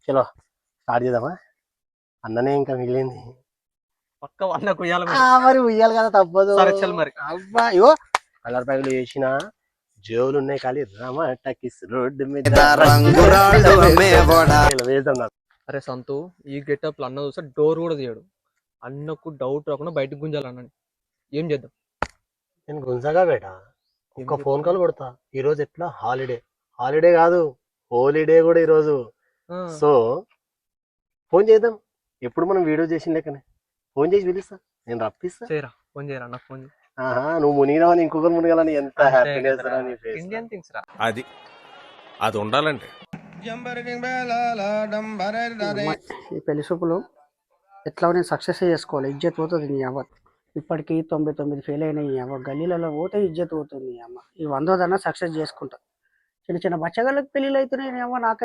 చలో స్టార్ట్ చేద్దామా? అన్ననే ఇంకా మిగిలింది. పక్క అన్నకు ఉయ్యాల మరి ఉయ్యాలి కదా, తప్పదు. సరే చల్ మరి. అబ్బా ఇగో కలర్ ప్యాకులు చేసిన జేబులు ఉన్నాయి, ఖాళీ రమాటకిస్ రోడ్డు మీద వేద్దాం నాకు. అరే సంతు, ఈ గెటప్ అన్న చూస్తే డోర్ కూడా తీయడు. అన్నకు డౌట్ రాకుండా బయటకు గుంజాలి అన్నని. ఏం చేద్దాం? నేను గుంజగా బేట ఒక ఫోన్ కాల్ కొడతా. ఈరోజు ఎట్లా హాలిడే కాదు, హోలీడే కూడా ఈరోజు. సో ఫోన్ చేద్దాం. ఎప్పుడు మనం వీడియో చేసిన లెక్కనే ఫోన్ చేసి పిలుస్తా, నేను రప్పిస్తా. చేయరా, ఫోన్ చేయరా, నాకు ఫోన్. నువ్వు మునిగినావని ఇంకొకరు మునిగాలని ఎంత హ్యాపీనెస్. ఇండియన్ థింగ్స్ రా అది ఉండాలంటే. ఈ పెళ్లి చూపులు ఎట్లా నేను సక్సెస్ చేసుకోవాలి, ఇజ్జత్ పోతుంది నీ అవ్వ. ఇప్పటికీ 99 ఫెయిల్ అయినాయి నీ అవ్వ. గల్లీలలో పోతే ఇజ్జత్ పోతుంది నీ అమ్మ. ఈ 100దన్నా సక్సెస్ చేసుకుంటా. చిన్న చిన్న బచ్చగాళ్ళకి పెళ్ళిళ్ళు అవుతున్నాయి నీ అవ్వ. నాకు